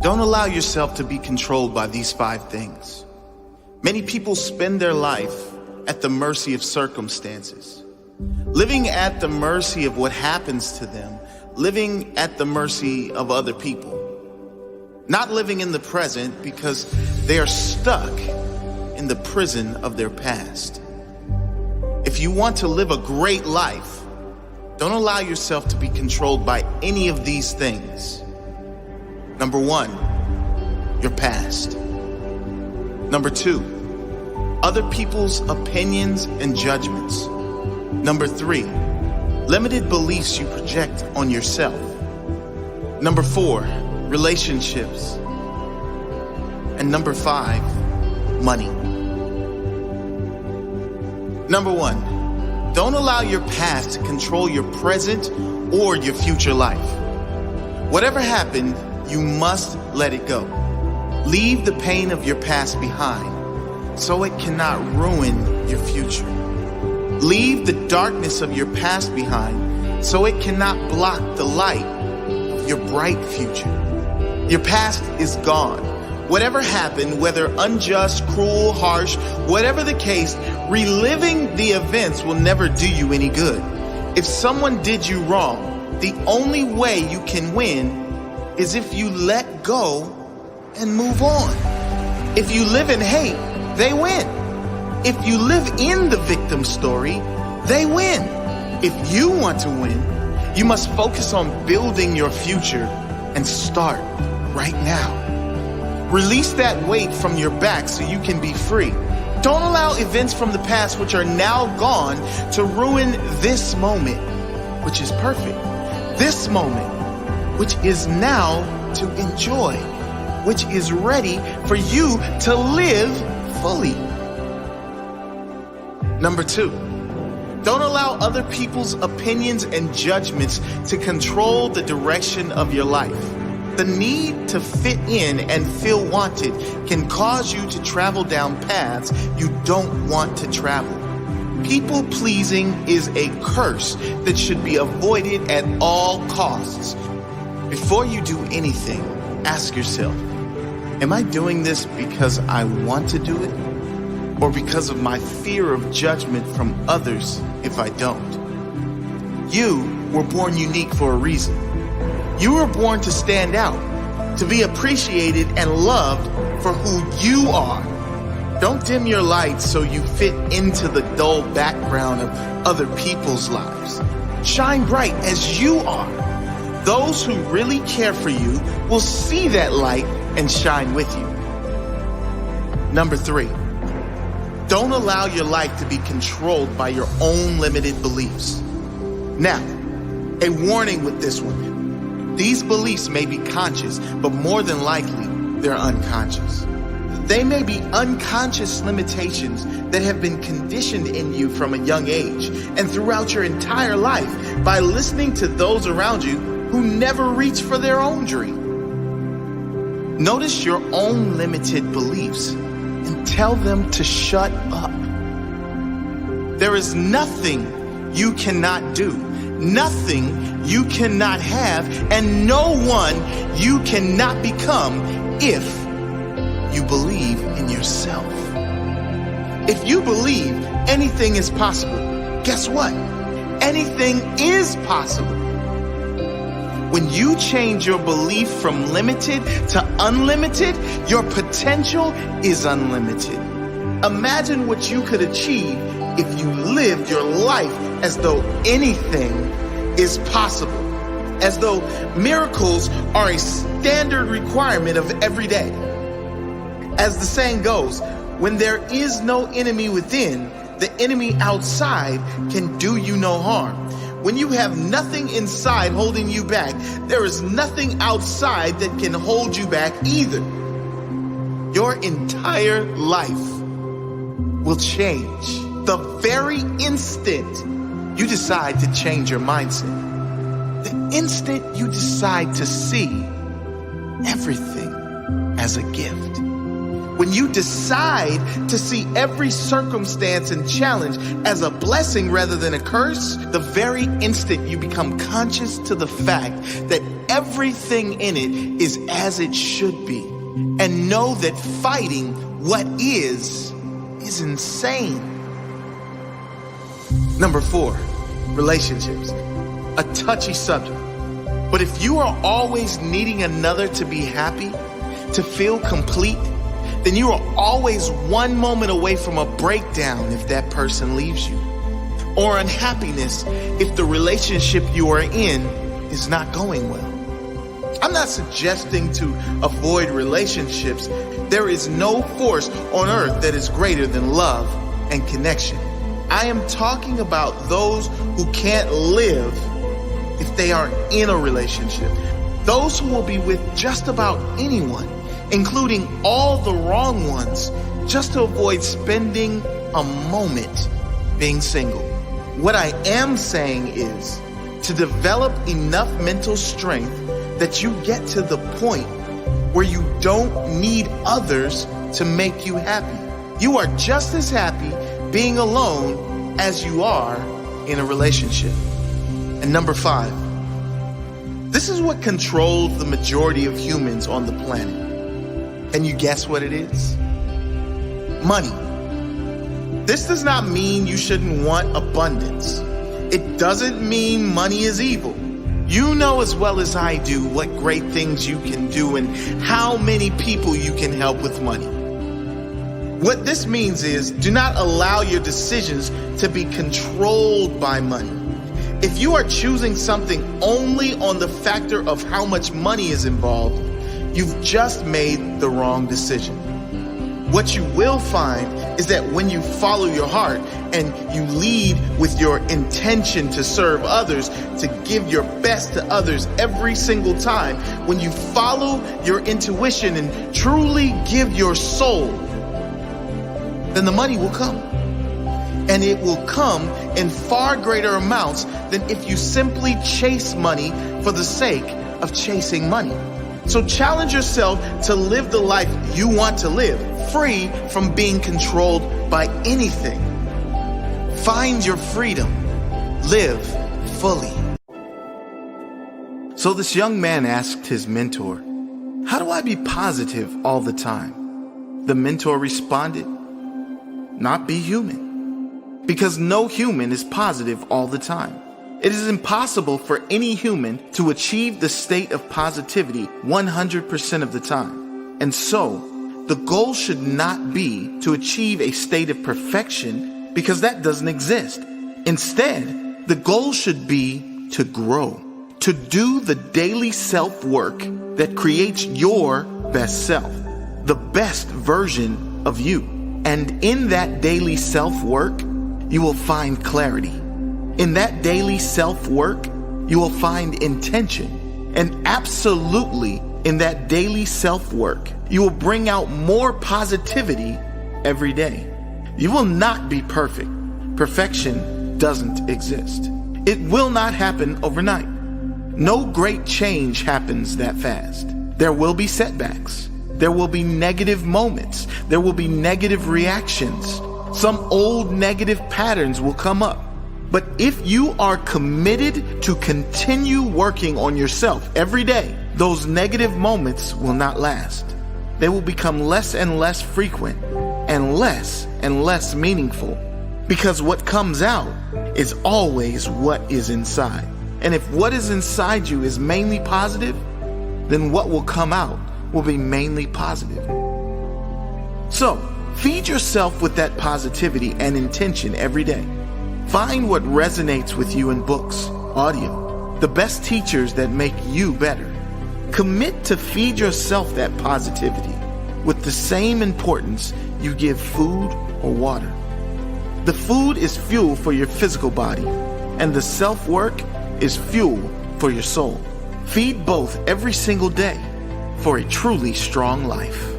Don't allow yourself to be controlled by these 5 things. Many people spend their life at the mercy of circumstances, living at the mercy of what happens to them, living at the mercy of other people, not living in the present because they are stuck in the prison of their past. If you want to live a great life, don't allow yourself to be controlled by any of these things. Number 1, your past. Number 2, other people's opinions and judgments. Number 3, limited beliefs you project on yourself. Number 4, relationships. And number 5, money. Number 1, don't allow your past to control your present or your future life. Whatever happened, you must let it go. Leave the pain of your past behind so it cannot ruin your future. Leave the darkness of your past behind so it cannot block the light of your bright future. Your past is gone. Whatever happened, whether unjust, cruel, harsh, whatever the case, reliving the events will never do you any good. If someone did you wrong, the only way you can win is if you let go and move on. If you live in hate, they win. If you live in the victim story, they win. If you want to win, you must focus on building your future and start right now. Release that weight from your back so you can be free. Don't allow events from the past which are now gone to ruin this moment, which is perfect. This moment, which is now to enjoy, which is ready for you to live fully. Number 2, don't allow other people's opinions and judgments to control the direction of your life. The need to fit in and feel wanted can cause you to travel down paths you don't want to travel. People pleasing is a curse that should be avoided at all costs. Before you do anything, ask yourself, am I doing this because I want to do it, or because of my fear of judgment from others if I don't? You were born unique for a reason. You were born to stand out, to be appreciated and loved for who you are. Don't dim your light so you fit into the dull background of other people's lives. Shine bright as you are. Those who really care for you will see that light and shine with you. Number 3, don't allow your life to be controlled by your own limited beliefs. Now, a warning with this one. These beliefs may be conscious, but more than likely, they're unconscious. They may be unconscious limitations that have been conditioned in you from a young age and throughout your entire life by listening to those around you who never reach for their own dream. Notice your own limited beliefs and tell them to shut up. There is nothing you cannot do, nothing you cannot have, and no one you cannot become if you believe in yourself. If you believe anything is possible, guess what? Anything is possible. When you change your belief from limited to unlimited, your potential is unlimited. Imagine what you could achieve if you lived your life as though anything is possible, as though miracles are a standard requirement of every day. As the saying goes, when there is no enemy within, the enemy outside can do you no harm. When you have nothing inside holding you back, there is nothing outside that can hold you back either. Your entire life will change the very instant you decide to change your mindset. The instant you decide to see everything as a gift. When you decide to see every circumstance and challenge as a blessing rather than a curse, the very instant you become conscious to the fact that everything in it is as it should be, and know that fighting what is insane. Number 4, relationships. A touchy subject. But if you are always needing another to be happy, to feel complete, then you are always one moment away from a breakdown if that person leaves you, or unhappiness if the relationship you are in is not going well. I'm not suggesting to avoid relationships. There is no force on earth that is greater than love and connection. I am talking about those who can't live if they aren't in a relationship. Those who will be with just about anyone, including all the wrong ones, just to avoid spending a moment being single. What I am saying is to develop enough mental strength that you get to the point where you don't need others to make you happy. You are just as happy being alone as you are in a relationship. And number 5, this is what controls the majority of humans on the planet. And you guess what it is? Money. This does not mean you shouldn't want abundance. It doesn't mean money is evil. You know as well as I do what great things you can do and how many people you can help with money. What this means is, do not allow your decisions to be controlled by money. If you are choosing something only on the factor of how much money is involved, you've just made the wrong decision. What you will find is that when you follow your heart and you lead with your intention to serve others, to give your best to others every single time, when you follow your intuition and truly give your soul, then the money will come. And it will come in far greater amounts than if you simply chase money for the sake of chasing money. So challenge yourself to live the life you want to live, free from being controlled by anything. Find your freedom. Live fully. So this young man asked his mentor, "How do I be positive all the time?" The mentor responded, "Not be human. Because no human is positive all the time. It is impossible for any human to achieve the state of positivity 100% of the time. And so, the goal should not be to achieve a state of perfection, because that doesn't exist. Instead, the goal should be to grow, to do the daily self-work that creates your best self, the best version of you. And in that daily self-work, you will find clarity. In that daily self-work, you will find intention. And absolutely, in that daily self-work, you will bring out more positivity every day. You will not be perfect. Perfection doesn't exist. It will not happen overnight. No great change happens that fast. There will be setbacks. There will be negative moments. There will be negative reactions. Some old negative patterns will come up. But if you are committed to continue working on yourself every day, those negative moments will not last. They will become less and less frequent and less meaningful, because what comes out is always what is inside. And if what is inside you is mainly positive, then what will come out will be mainly positive. So, feed yourself with that positivity and intention every day. Find what resonates with you in books, audio, the best teachers that make you better. Commit to feed yourself that positivity with the same importance you give food or water. The food is fuel for your physical body, and the self-work is fuel for your soul. Feed both every single day for a truly strong life.